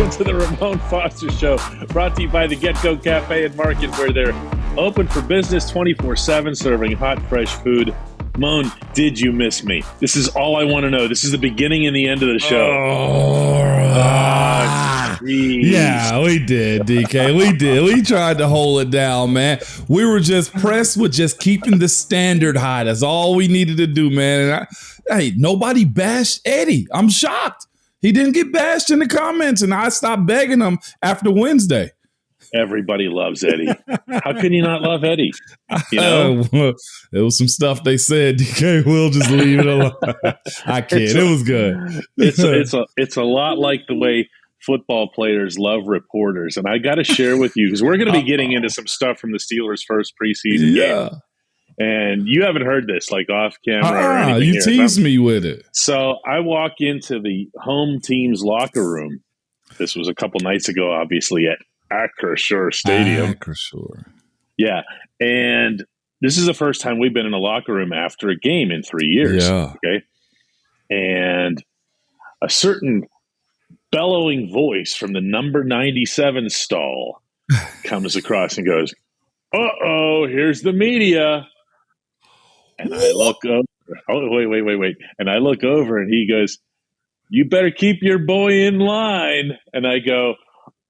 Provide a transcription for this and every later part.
Welcome to the Ramon Foster Show, brought to you by the Get-Go Cafe and Market, where they're open for business 24/7, serving hot, fresh food. Moan, did you miss me? This is all I want to know. This is the beginning and the end of the show. Yeah, we did, DK. We did. We tried to hold it down, man. We were just pressed with just keeping the standard high. That's all we needed to do, man. And nobody bashed Eddie. I'm shocked. He didn't get bashed in the comments, and I stopped begging him after Wednesday. Everybody loves Eddie. How can you not love Eddie? You know, there was some stuff they said. DK, we'll just leave it alone. I kid. It was good. It's a lot like the way football players love reporters, and I got to share with you because we're going to be getting into some stuff from the Steelers' first preseason game. And you haven't heard this, like off camera or anything. You teased me with it. So I walk into the home team's locker room. This was a couple nights ago, obviously, at Acrisure Stadium. Acrisure. Yeah. And this is the first time we've been in a locker room after a game in 3 years. Yeah. Okay. And a certain bellowing voice from the number 97 stall comes across and goes, "Uh-oh, here's the media." And I look over. Oh, wait. And I look over and he goes, "You better keep your boy in line." And I go,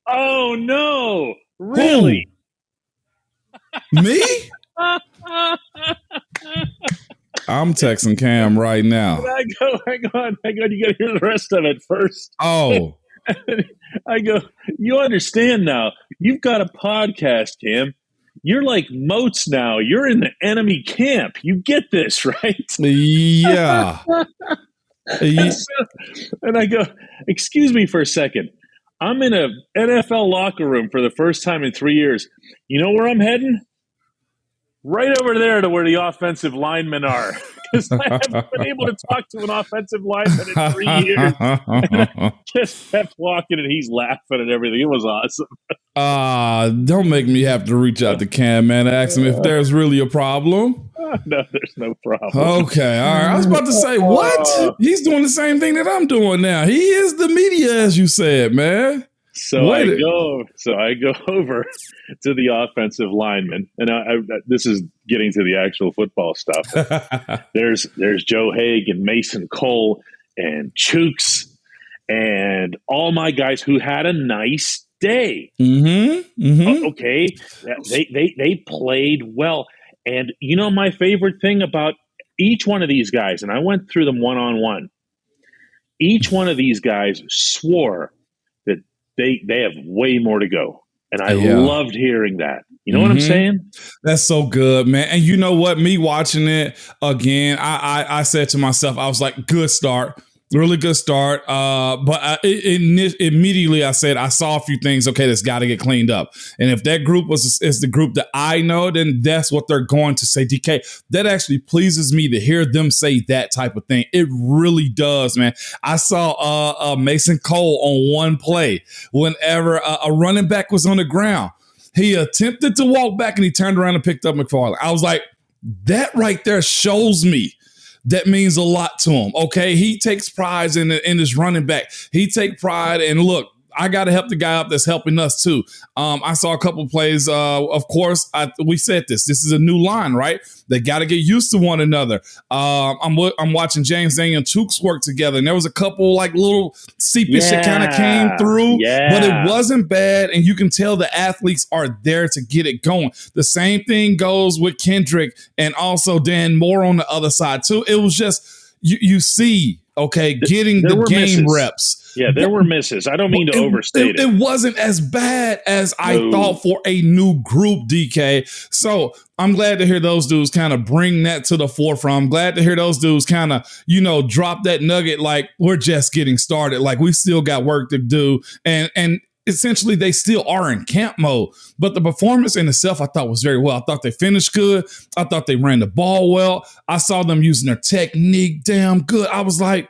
"Oh, no, really?" Me? I'm texting Cam right now. And I go, hang on. You got to hear the rest of it first. Oh. I go, "You understand now. You've got a podcast, Cam. You're like Moats now. You're in the enemy camp. You get this, right?" Yeah. And I go, "Excuse me for a second. I'm in a NFL locker room for the first time in 3 years. You know where I'm heading? Right over there to where the offensive linemen are." Because I haven't been able to talk to an offensive lineman in 3 years. And I just kept walking and he's laughing and everything. It was awesome. Don't make me have to reach out to Cam, man, and ask him if there's really a problem. No, there's no problem. Okay, all right. I was about to say, what? He's doing the same thing that I'm doing now. He is the media, as you said, man. So I go over to the offensive lineman, and this is getting to the actual football stuff. There's Joe Haig and Mason Cole and Chooks and all my guys who had a nice day. Okay, they played well, and you know my favorite thing about each one of these guys, and I went through them one-on-one. Each one of these guys swore that they have way more to go. And I loved hearing that. You know what I'm saying? That's so good, man. And you know what? Me watching it again, I said to myself, I was like, good start. Really good start. But immediately I said, I saw a few things, okay, that's got to get cleaned up. And if that group is the group that I know, then that's what they're going to say. DK, that actually pleases me to hear them say that type of thing. It really does, man. I saw Mason Cole on one play whenever a running back was on the ground. He attempted to walk back and he turned around and picked up McFarland. I was like, that right there shows me that means a lot to him. Okay, he takes pride in his running back. He take pride, and look, I got to help the guy up that's helping us too. I saw a couple of plays. Of course, we said this. This is a new line, right? They got to get used to one another. I'm watching James Daniel and Chooks work together, and there was a couple like little seepage that kind of came through, but it wasn't bad. And you can tell the athletes are there to get it going. The same thing goes with Kendrick and also Dan Moore on the other side too. It was just you see. Okay, getting the game reps. Yeah, there were misses. I don't mean to overstate it. It wasn't as bad as I thought for a new group, DK. So I'm glad to hear those dudes kind of bring that to the forefront. I'm glad to hear those dudes kind of, drop that nugget like we're just getting started. Like we still got work to do. And essentially they still are in camp mode, but the performance in itself I thought was very well. I thought they finished good. I thought they ran the ball well. I saw them using their technique damn good. I was like,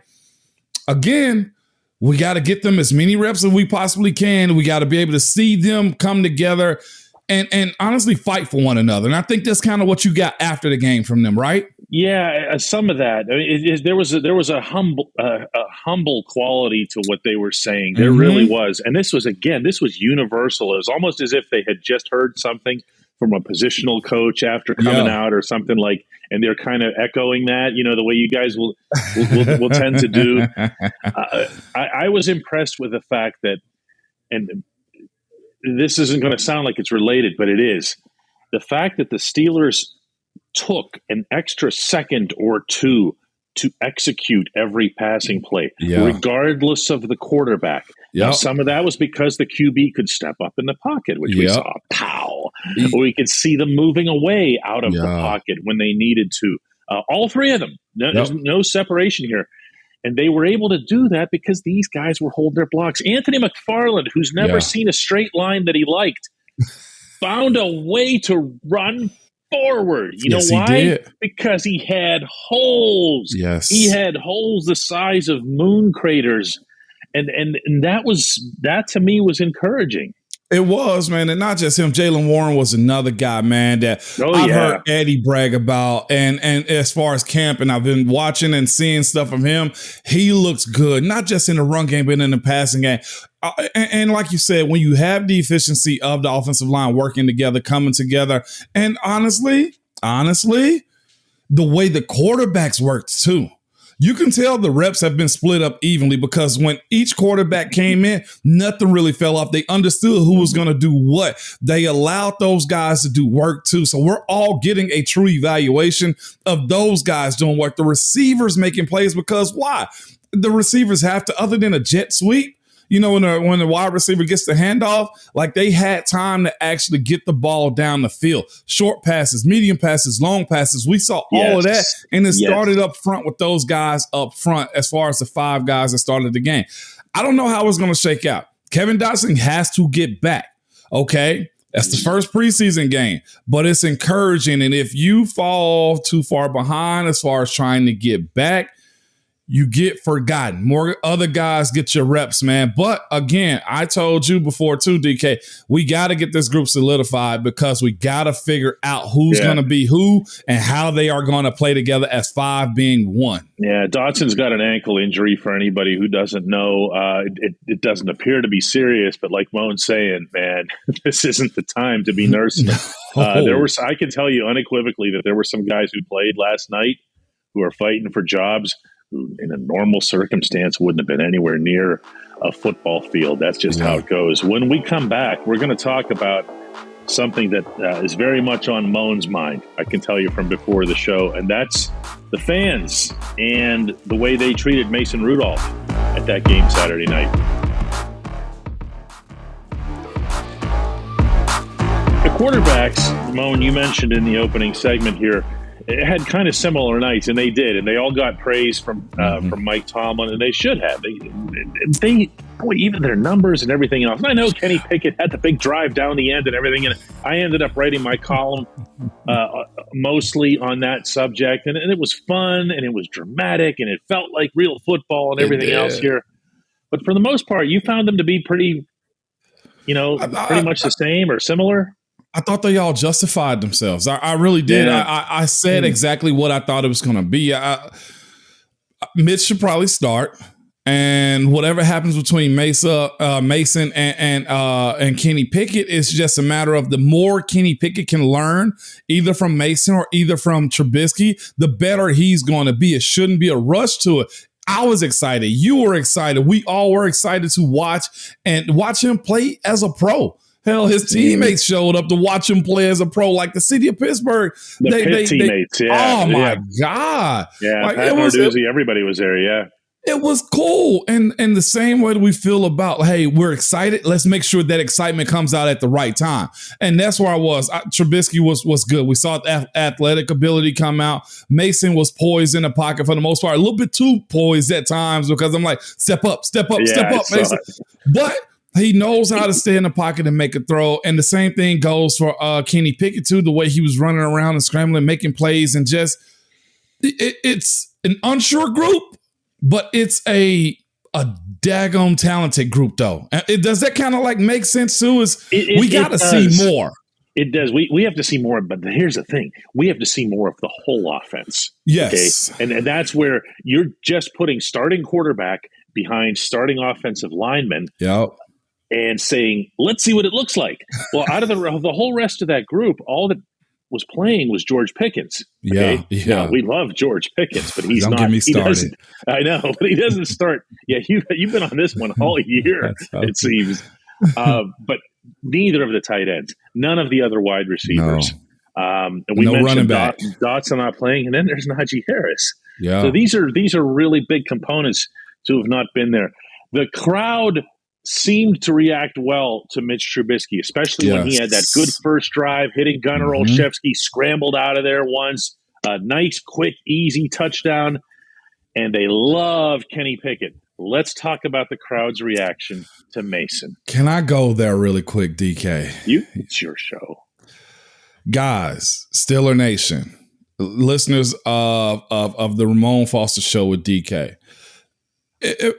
again, we got to get them as many reps as we possibly can. We got to be able to see them come together and honestly fight for one another. And I think that's kind of what you got after the game from them, right? Yeah, some of that. I mean, there was a humble quality to what they were saying. There really Mm-hmm. was, and this was universal. It was almost as if they had just heard something from a positional coach after coming Yeah. out or something like, and they're kind of echoing that. The way you guys will tend to do. I was impressed with the fact that, and this isn't going to sound like it's related, but it is. The fact that the Steelers took an extra second or two to execute every passing play, Yeah. regardless of the quarterback. Now, Yep. some of that was because the QB could step up in the pocket, which we Yep. saw, pow. We could see them moving away out of the Yeah. pocket when they needed to. All three of them. There's Yep. no separation here. And they were able to do that because these guys were holding their blocks. Anthony McFarland, who's never Yeah. seen a straight line that he liked, found a way to run forward. You Yes, know he why? did. Because he had holes. Yes. He had holes the size of moon craters. And that to me was encouraging. It was, man, and not just him. Jaylen Warren was another guy, man, that I've heard Eddie brag about. And as far as camp, and I've been watching and seeing stuff from him, he looks good, not just in the run game, but in the passing game. And like you said, when you have the efficiency of the offensive line working together, coming together, and honestly, the way the quarterbacks worked too. You can tell the reps have been split up evenly because when each quarterback came in, nothing really fell off. They understood who was going to do what. They allowed those guys to do work too. So we're all getting a true evaluation of those guys doing work. The receivers making plays because why? The receivers have to, other than a jet sweep, when the wide receiver gets the handoff, like they had time to actually get the ball down the field. Short passes, medium passes, long passes. We saw all of that. And it started up front with those guys up front as far as the five guys that started the game. I don't know how it's going to shake out. Kevin Dotson has to get back. Okay. That's the first preseason game, but it's encouraging. And if you fall too far behind as far as trying to get back, you get forgotten. More other guys get your reps, man. But again, I told you before too, DK, we got to get this group solidified because we got to figure out who's going to be who and how they are going to play together as five being one. Yeah, Dotson's got an ankle injury for anybody who doesn't know. It doesn't appear to be serious, but like Moan's saying, man, this isn't the time to be nursing him. I can tell you unequivocally that there were some guys who played last night who are fighting for jobs who in a normal circumstance wouldn't have been anywhere near a football field. That's just how it goes. When we come back, we're going to talk about something that is very much on Moan's mind, I can tell you from before the show, and that's the fans and the way they treated Mason Rudolph at that game Saturday night. The quarterbacks, Moan, you mentioned in the opening segment here, it had kind of similar nights, and they did, and they all got praise from Mike Tomlin, and they should have. They even their numbers and everything else. And I know Kenny Pickett had the big drive down the end and everything, and I ended up writing my column mostly on that subject, and it was fun, and it was dramatic, and it felt like real football and everything else here. But for the most part, you found them to be pretty much the same or similar. I thought they all justified themselves. I really did. Yeah. I said exactly what I thought it was going to be. Mitch should probably start, and whatever happens between Mason and Kenny Pickett is just a matter of the more Kenny Pickett can learn, either from Mason or either from Trubisky, the better he's going to be. It shouldn't be a rush to it. I was excited. You were excited. We all were excited to watch him play as a pro. Hell, his teammates showed up to watch him play as a pro, like the city of Pittsburgh. The teammates, Oh, my God. Yeah, like, Pat Narduzzi, everybody was there, yeah. It was cool. And the same way that we feel about, hey, we're excited. Let's make sure that excitement comes out at the right time. And that's where I was. Trubisky was good. We saw athletic ability come out. Mason was poised in the pocket for the most part. A little bit too poised at times because I'm like, step up, Mason. But he knows how to stay in the pocket and make a throw. And the same thing goes for Kenny Pickett, too, the way he was running around and scrambling, making plays. And just it's an unsure group, but it's a daggone talented group, though. Does that kind of like make sense, too? We got to see more. It does. We have to see more, but here's the thing: we have to see more of the whole offense. Yes, okay, and that's where you're just putting starting quarterback behind starting offensive linemen. Yep. And saying, let's see what it looks like. Well, out of the whole rest of that group, all that was playing was George Pickens. Okay? Yeah. Now, we love George Pickens, but he's Don't not. get me started. He doesn't, I know, but he doesn't start. Yeah, you've been on this one all year, it seems. But neither of the tight ends, none of the other wide receivers. No. And we No running mentioned back. Dotson not playing, and then there's Najee Harris. Yeah. So these are really big components to have not been there. The crowd seemed to react well to Mitch Trubisky, especially when he had that good first drive, hitting Gunnar Olszewski, scrambled out of there once, a nice, quick, easy touchdown, and they love Kenny Pickett. Let's talk about the crowd's reaction to Mason. Can I go there really quick, DK? It's your show. Guys, Steeler Nation, listeners of the Ramon Foster show with DK.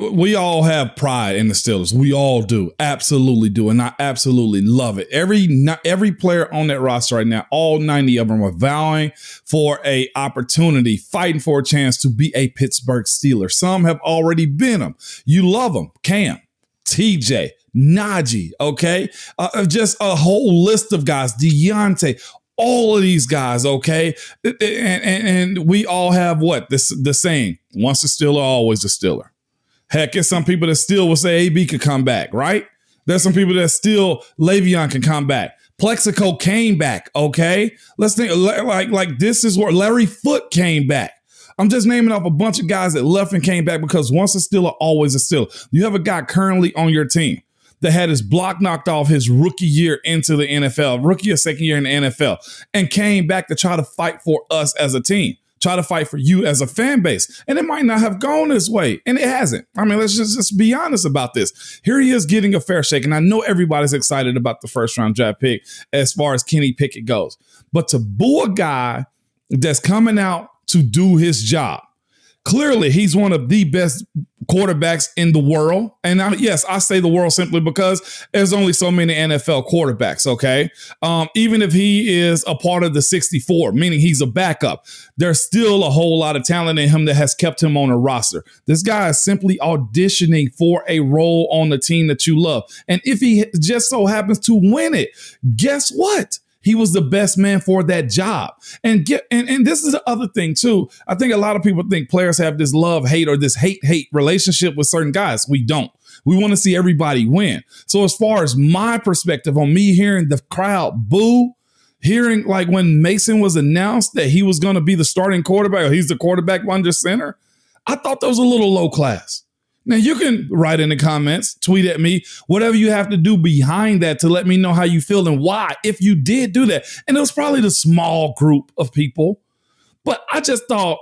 We all have pride in the Steelers. We all do. Absolutely do. And I absolutely love it. Every player on that roster right now, all 90 of them are vying for a opportunity, fighting for a chance to be a Pittsburgh Steeler. Some have already been them. You love them. Cam, TJ, Najee, okay? Just a whole list of guys. Deontay, all of these guys, okay? And we all have the saying, once a Steeler, always a Steeler. Heck, there's some people that still will say AB could come back, right? There's some people that still Le'Veon can come back. Plexico came back, okay? Let's think like this is where Larry Foote came back. I'm just naming off a bunch of guys that left and came back because once a Steeler, always a Steeler. You have a guy currently on your team that had his block knocked off his rookie year into the NFL, rookie or second year in the NFL, and came back to try to fight for us as a team. Try to fight for you as a fan base. And it might not have gone this way. And it hasn't. I mean, let's just be honest about this. Here he is getting a fair shake. And I know everybody's excited about the first round draft pick as far as Kenny Pickett goes. But to boo a guy that's coming out to do his job, clearly he's one of the best quarterbacks in the world. And I say the world simply because there's only so many NFL quarterbacks, okay? Even if he is a part of the 64, meaning he's a backup, there's still a whole lot of talent in him that has kept him on a roster. This guy is simply auditioning for a role on the team that you love. And if he just so happens to win it, guess what? He was the best man for that job. And this is the other thing, too. I think a lot of people think players have this love-hate or this hate-hate relationship with certain guys. We don't. We want to see everybody win. So as far as my perspective on me hearing the crowd boo, hearing like when Mason was announced that he was going to be the starting quarterback or he's the quarterback under center, I thought that was a little low class. Now, you can write in the comments, tweet at me, whatever you have to do behind that to let me know how you feel and why, if you did do that. And it was probably the small group of people. But I just thought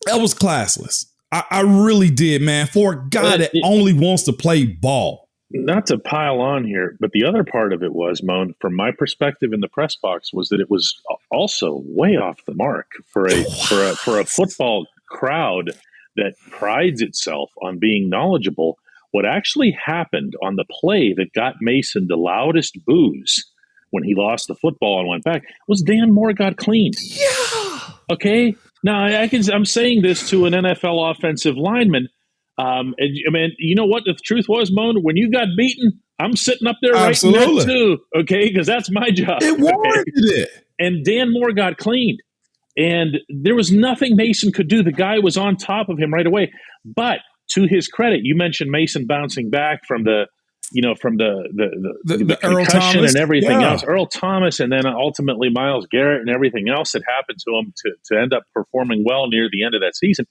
that was classless. I really did, man, for a guy that only wants to play ball. Not to pile on here, but the other part of it was, Moan, from my perspective in the press box, was that it was also way off the mark for a football crowd that prides itself on being knowledgeable. What actually happened on the play that got Mason the loudest boos when he lost the football and went back was Dan Moore got cleaned. Yeah. Okay. Now I'm saying this to an NFL offensive lineman. I mean, you know what the truth was, Moan? When you got beaten, I'm sitting up there right now too. Okay, because that's my job. It warranted it. And Dan Moore got cleaned. And there was nothing Mason could do. The guy was on top of him right away. But to his credit, you mentioned Mason bouncing back from the concussion and everything else. Earl Thomas, and then ultimately Myles Garrett and everything else that happened to him to end up performing well near the end of that season.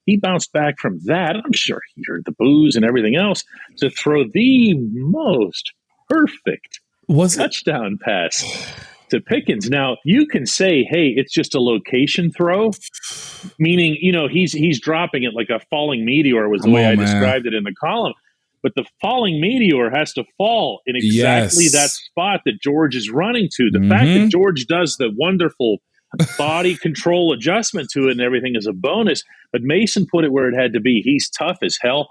He bounced back from that. I'm sure he heard the boos and everything else to throw the most perfect touchdown pass to Pickens. Now, you can say, hey, it's just a location throw, meaning, he's dropping it like a falling meteor was the way I described it in the column. But the falling meteor has to fall in exactly that spot that George is running to. The fact that George does the wonderful body control adjustment to it and everything is a bonus, but Mason put it where it had to be. He's tough as hell,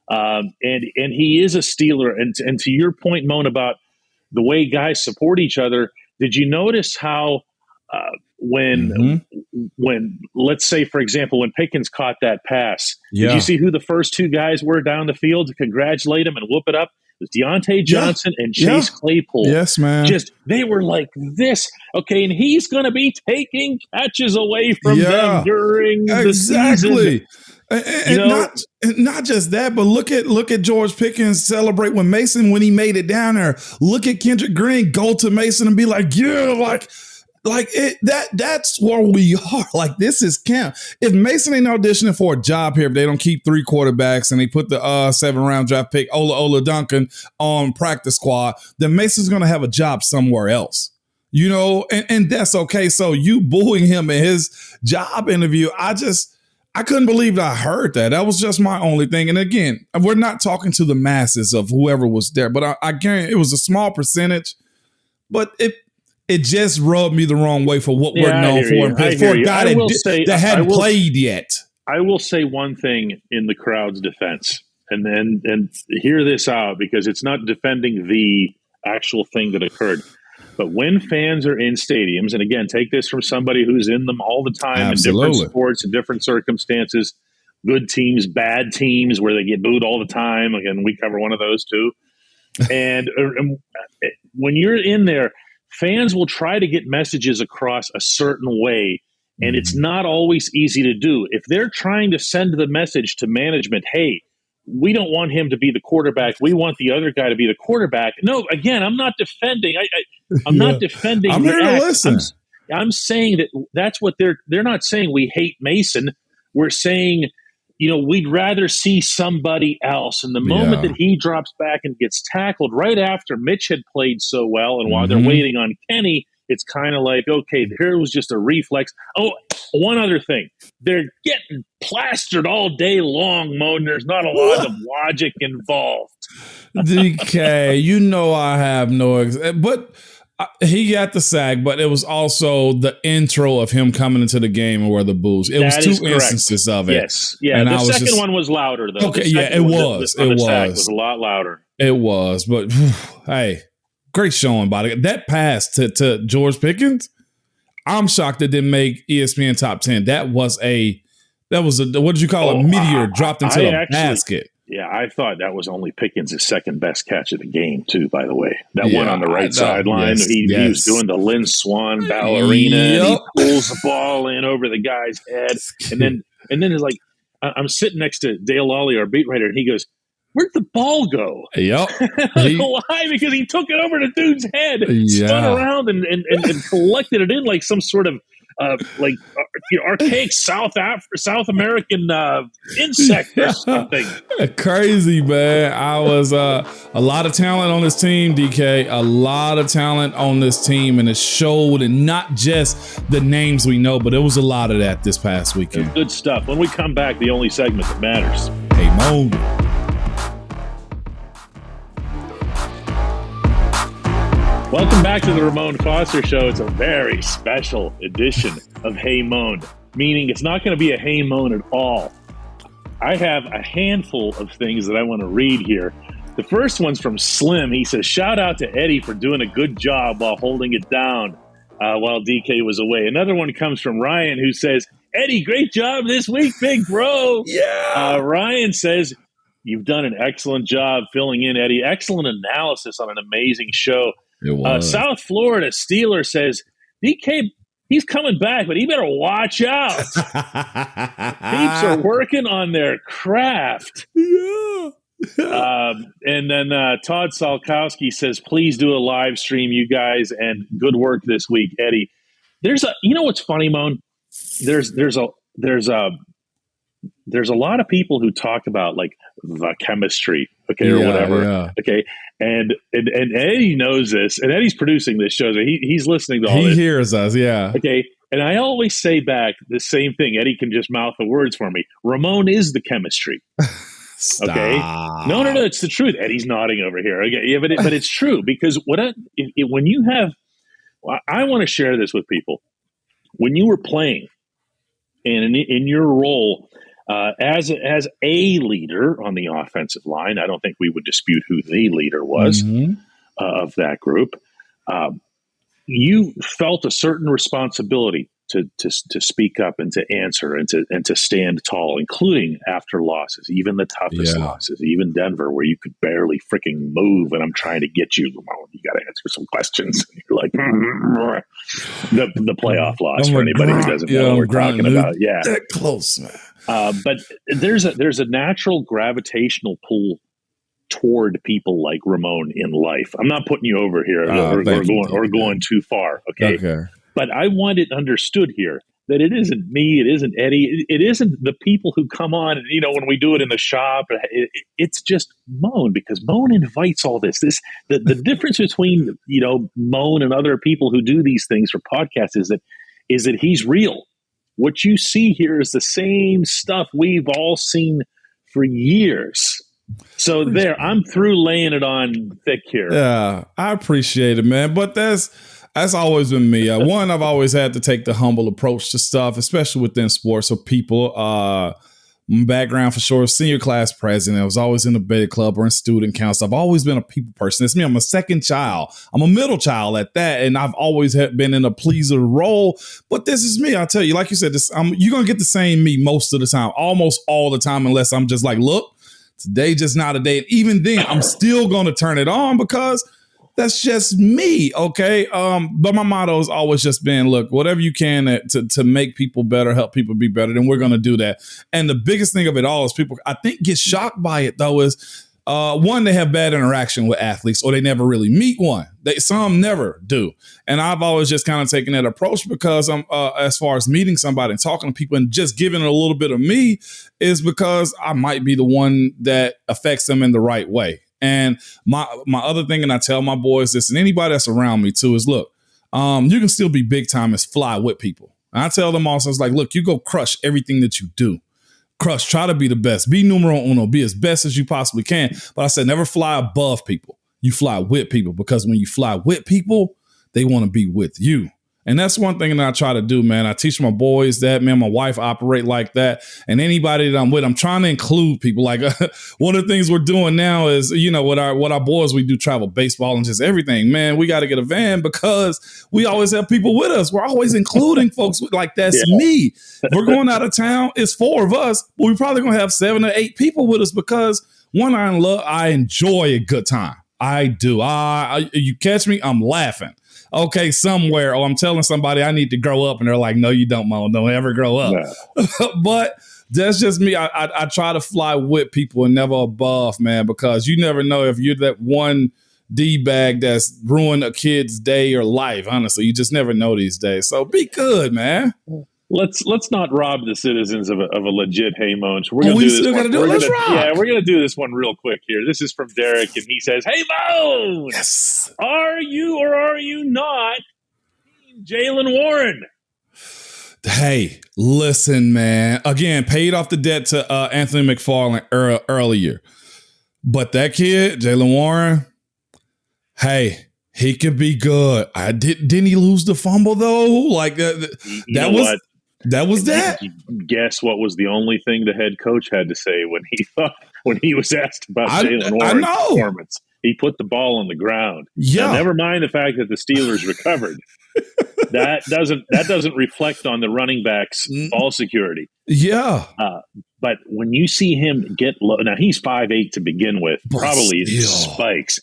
and he is a Steeler. And to your point, Moan, about the way guys support each other, Did you notice how when let's say, for example, when Pickens caught that pass, did you see who the first two guys were down the field to congratulate him and whoop it up? It was Deontay Johnson and Chase Claypool. Yes, man. They were like this. Okay, and he's going to be taking catches away from them during the season. And not just that, but look at George Pickens celebrate when he made it down there. Look at Kendrick Green go to Mason and be like, yeah, that's where we are. Like, this is camp. If Mason ain't auditioning for a job here, if they don't keep 3 quarterbacks and they put the 7th-round draft pick Ola Duncan on practice squad, then Mason's gonna have a job somewhere else. And that's okay. So you booing him in his job interview, I couldn't believe that I heard that. That was just my only thing. And again, we're not talking to the masses of whoever was there, but I guarantee it was a small percentage, but it just rubbed me the wrong way for what we're known for. For a guy that hadn't played yet. I will say one thing in the crowd's defense, and hear this out, because it's not defending the actual thing that occurred. But when fans are in stadiums, and again, take this from somebody who's in them all the time in different sports and different circumstances, good teams, bad teams where they get booed all the time. Again, we cover one of those too. And when you're in there, fans will try to get messages across a certain way, and it's not always easy to do. If they're trying to send the message to management, hey, we don't want him to be the quarterback, we want the other guy to be the quarterback. No, again, I'm not defending. I'm not defending. I'm here to listen. I'm saying that's what they're not saying. We hate Mason. We're saying, we'd rather see somebody else. And the moment that he drops back and gets tackled right after Mitch had played so well, and while they're waiting on Kenny, it's kind of like, okay, here was just a reflex. Oh, one other thing. They're getting plastered all day long, Mo, and there's not a lot of logic involved. DK, I have no but he got the sack, but it was also the intro of him coming into the game and where the boos. It was 2 instances of it. Yes. Yeah. And the second one was louder, though. Okay, it was. It was a lot louder. It was. But, hey, great showing by that pass to George Pickens. I'm shocked it didn't make ESPN top 10. That was a what did you call it? Meteor dropped into the basket. Yeah, I thought that was only Pickens' second best catch of the game, too, by the way. That one on the right sideline, he was doing the Lynn Swan ballerina, and he pulls the ball in over the guy's head. And then it's like, I'm sitting next to Dale Lawley, our beat writer, and he goes, where'd the ball go? Yep. Why? Because he took it over the dude's head, spun around, and collected it in like some sort of archaic South American insect or something. Crazy, man. I was a lot of talent on this team, DK. A lot of talent on this team, and it showed, and not just the names we know, but it was a lot of that this past weekend. Good stuff. When we come back, the only segment that matters. Hey, Mon. Welcome back to the Ramon Foster Show. It's a very special edition of Hey Mon, meaning it's not going to be a Hey Mon at all. I have a handful of things that I want to read here. The first one's from Slim. He says, shout out to Eddie for doing a good job while holding it down while DK was away. Another one comes from Ryan, who says, Eddie, great job this week, big bro. Yeah. Ryan says, you've done an excellent job filling in, Eddie. Excellent analysis on an amazing show. It was. South Florida Steeler says, DK, he's coming back, but he better watch out. Peeps are working on their craft. Yeah. And then Todd Salkowski says, please do a live stream, you guys, and good work this week, Eddie. What's funny, Mon? There's a lot of people who talk about like the chemistry, or whatever. Yeah. Okay. And Eddie knows this, and Eddie's producing this show, so he's listening to all this. He hears us, yeah. Okay. And I always say back the same thing. Eddie can just mouth the words for me. Ramon is the chemistry. Stop. Okay. No, it's the truth. Eddie's nodding over here. Okay. Yeah, but it's true, because when you have, I want to share this with people. When you were playing, and in your role as a leader on the offensive line, I don't think we would dispute who the leader was of that group. you felt a certain responsibility to speak up and to answer and to stand tall, including after losses, even the toughest losses, even Denver, where you could barely freaking move. And I'm trying to get you, Ramon, you got to answer some questions. And you're like, the playoff loss for anybody who doesn't know what we're talking about. Yeah, that close, man. But there's a natural gravitational pull toward people like Ramon in life. I'm not putting you over here or going too far. Okay. But I want it understood here that it isn't me, it isn't Eddie, it isn't the people who come on, and, when we do it in the shop, it's just Moan, because Moan invites all this. The difference between, Moan and other people who do these things for podcasts is that he's real. What you see here is the same stuff we've all seen for years. So I'm through laying it on thick here. Yeah, I appreciate it, man. But that's always been me. One, I've always had to take the humble approach to stuff, especially within sports. So people, my background for sure, senior class president. I was always in a beta club or in student council. I've always been a people person. It's me. I'm a second child. I'm a middle child at that. And I've always been in a pleaser role. But this is me. I'll tell you, like you said, you're going to get the same me most of the time, almost all the time, unless I'm just like, look, today just not a day. And even then, I'm still going to turn it on because that's just me, okay? But my motto has always just been, look, whatever you can to make people better, help people be better, then we're going to do that. And the biggest thing of it all is people, I think, get shocked by it, though, is one, they have bad interaction with athletes, or they never really meet one. Some never do. And I've always just kind of taken that approach because I'm, as far as meeting somebody and talking to people and just giving a little bit of me, is because I might be the one that affects them in the right way. And my other thing, and I tell my boys this, and anybody that's around me too, is look, you can still be big time as fly with people. And I tell them also, it's like, look, you go crush everything that you do. Crush, try to be the best. Be numero uno, be as best as you possibly can. But I said, never fly above people. You fly with people, because when you fly with people, they want to be with you. And that's one thing that I try to do, man. I teach my boys that, man. My wife operate like that. And anybody that I'm with, I'm trying to include people. Like one of the things we're doing now is, with our boys, we do travel baseball and just everything. Man, we got to get a van because we always have people with us. We're always including folks like that's me. If we're going out of town, it's 4 of us, but we're probably going to have 7 or 8 people with us because one, I enjoy a good time. I do. You catch me, I'm laughing. Okay, somewhere, or I'm telling somebody I need to grow up, and they're like, no, you don't, Mom. Don't ever grow up. No. But that's just me. I try to fly with people and never above, man, because you never know if you're that one D-bag that's ruined a kid's day or life. Honestly, you just never know these days. So be good, man. Let's not rob the citizens of a legit Hey Mon. So we're gonna do this. We're gonna do this one real quick here. This is from Derek, and he says, "Hey Mon, yes, are you or are you not Jaylen Warren?" Hey, listen, man. Again, paid off the debt to Anthony McFarland earlier, but that kid, Jaylen Warren, hey. He could be good. Didn't he lose the fumble though? Like that was. That was that. Guess what was the only thing the head coach had to say when he was asked about Jaylen Warren's performance? He put the ball on the ground. Yeah. Now, never mind the fact that the Steelers recovered. That doesn't reflect on the running back's ball security. Yeah. But when you see him get low, now he's 5'8" to begin with, probably spikes.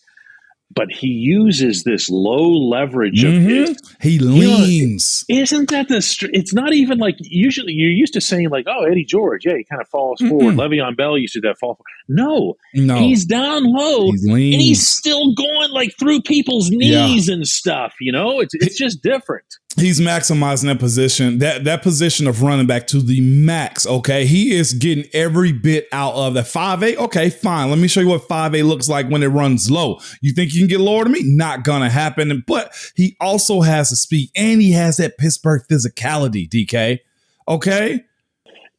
But he uses this low leverage of his. He leans. Isn't that it's not even like usually you're used to saying like, oh, Eddie George, yeah, he kind of falls forward. Le'Veon Bell used to that fall forward. No, he's down low and he's still going like through people's knees and stuff. It's just different. He's maximizing that position, that position of running back to the max, okay? He is getting every bit out of that. 5'8", okay, fine. Let me show you what 5'8" looks like when it runs low. You think you can get lower than me? Not gonna happen. But he also has the speed, and he has that Pittsburgh physicality, DK, okay?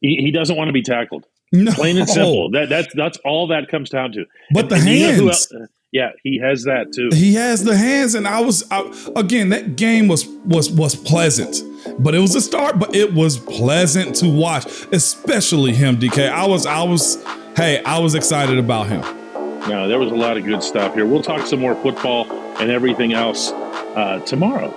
He doesn't want to be tackled. No. Plain and simple. That's all that comes down to. But the hands. Yeah, he has that too. He has the hands, and again, that game was pleasant, but it was a start. But it was pleasant to watch, especially him, DK. I was excited about him. No, there was a lot of good stuff here. We'll talk some more football and everything else tomorrow.